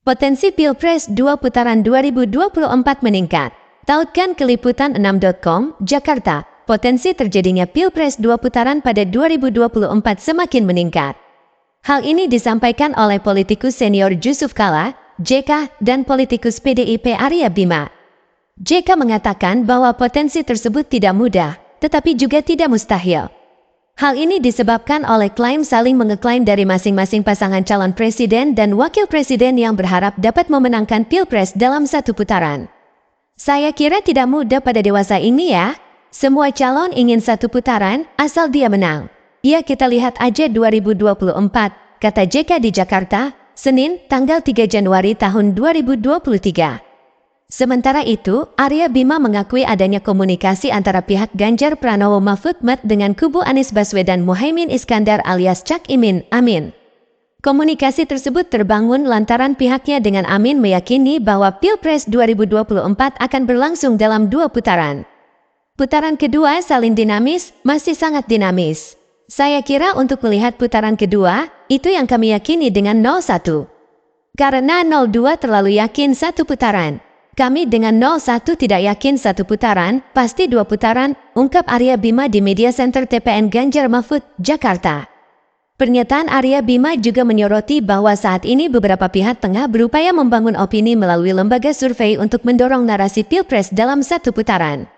Potensi Pilpres 2 putaran 2024 meningkat. Tautkan ke Liputan6.com, Jakarta, potensi terjadinya Pilpres 2 putaran pada 2024 semakin meningkat. Hal ini disampaikan oleh politikus senior Jusuf Kalla, JK, dan politikus PDIP Arya Bima. JK mengatakan bahwa potensi tersebut tidak mudah, tetapi juga tidak mustahil. Hal ini disebabkan oleh klaim saling mengeklaim dari masing-masing pasangan calon presiden dan wakil presiden yang berharap dapat memenangkan Pilpres dalam satu putaran. Saya kira tidak mudah pada dewasa ini ya. Semua calon ingin satu putaran, asal dia menang. Ya kita lihat aja 2024, kata JK di Jakarta, Senin, tanggal 3 Januari tahun 2023. Sementara itu, Arya Bima mengakui adanya komunikasi antara pihak Ganjar Pranowo Mahfud MD dengan kubu Anies Baswedan Muhaimin Iskandar alias Cak Imin, Amin. Komunikasi tersebut terbangun lantaran pihaknya dengan Amin meyakini bahwa Pilpres 2024 akan berlangsung dalam 2 putaran. Putaran kedua saling dinamis, masih sangat dinamis. Saya kira untuk melihat putaran kedua, itu yang kami yakini dengan 01. Karena 02 terlalu yakin satu putaran. Kami dengan 01 tidak yakin satu putaran, pasti 2 putaran, ungkap Arya Bima di Media Center TPN Ganjar Mahfud, Jakarta. Pernyataan Arya Bima juga menyoroti bahwa saat ini beberapa pihak tengah berupaya membangun opini melalui lembaga survei untuk mendorong narasi Pilpres dalam satu putaran.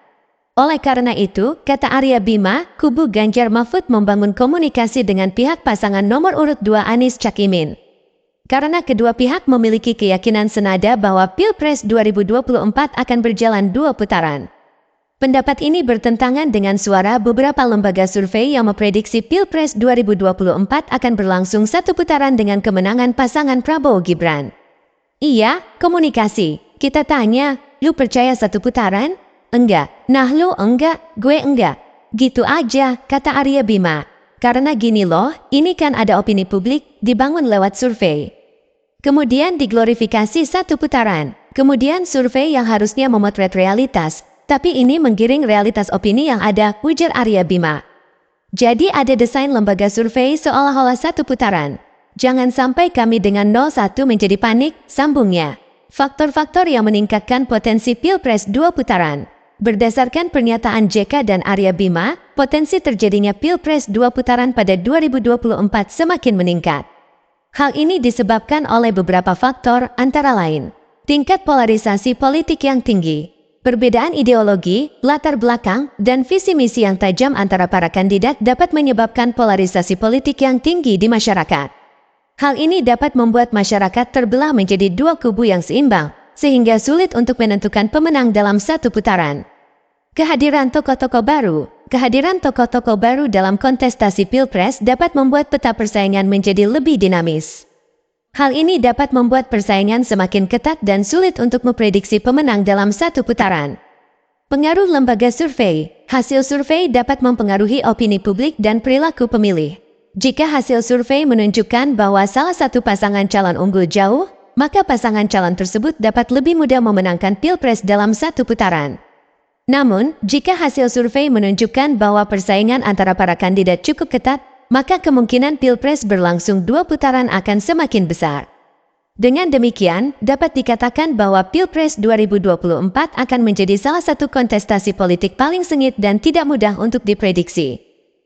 Oleh karena itu, kata Arya Bima, kubu Ganjar Mahfud membangun komunikasi dengan pihak pasangan nomor urut 2 Anies Cak Imin. Karena kedua pihak memiliki keyakinan senada bahwa Pilpres 2024 akan berjalan 2 putaran. Pendapat ini bertentangan dengan suara beberapa lembaga survei yang memprediksi Pilpres 2024 akan berlangsung satu putaran dengan kemenangan pasangan Prabowo Gibran. Iya, komunikasi. Kita tanya, lu percaya satu putaran? Enggak. Nah lu enggak, gue enggak. Gitu aja, kata Arya Bima. Karena gini loh, ini kan ada opini publik, dibangun lewat survei. Kemudian diglorifikasi satu putaran. Kemudian survei yang harusnya memotret realitas, tapi ini menggiring realitas opini yang ada, ujar Arya Bima. Jadi ada desain lembaga survei seolah-olah satu putaran. Jangan sampai kami dengan 01 menjadi panik, sambungnya. Faktor-faktor yang meningkatkan potensi Pilpres 2 putaran. Berdasarkan pernyataan JK dan Arya Bima, potensi terjadinya Pilpres 2 putaran pada 2024 semakin meningkat. Hal ini disebabkan oleh beberapa faktor, antara lain tingkat polarisasi politik yang tinggi, perbedaan ideologi, latar belakang, dan visi misi yang tajam antara para kandidat dapat menyebabkan polarisasi politik yang tinggi di masyarakat. Hal ini dapat membuat masyarakat terbelah menjadi 2 kubu yang seimbang, sehingga sulit untuk menentukan pemenang dalam satu putaran. Kehadiran tokoh-tokoh baru dalam kontestasi Pilpres dapat membuat peta persaingan menjadi lebih dinamis. Hal ini dapat membuat persaingan semakin ketat dan sulit untuk memprediksi pemenang dalam satu putaran. Pengaruh lembaga survei. Hasil survei dapat mempengaruhi opini publik dan perilaku pemilih. Jika hasil survei menunjukkan bahwa salah satu pasangan calon unggul jauh, maka pasangan calon tersebut dapat lebih mudah memenangkan Pilpres dalam satu putaran. Namun, jika hasil survei menunjukkan bahwa persaingan antara para kandidat cukup ketat, maka kemungkinan Pilpres berlangsung 2 putaran akan semakin besar. Dengan demikian, dapat dikatakan bahwa Pilpres 2024 akan menjadi salah satu kontestasi politik paling sengit dan tidak mudah untuk diprediksi.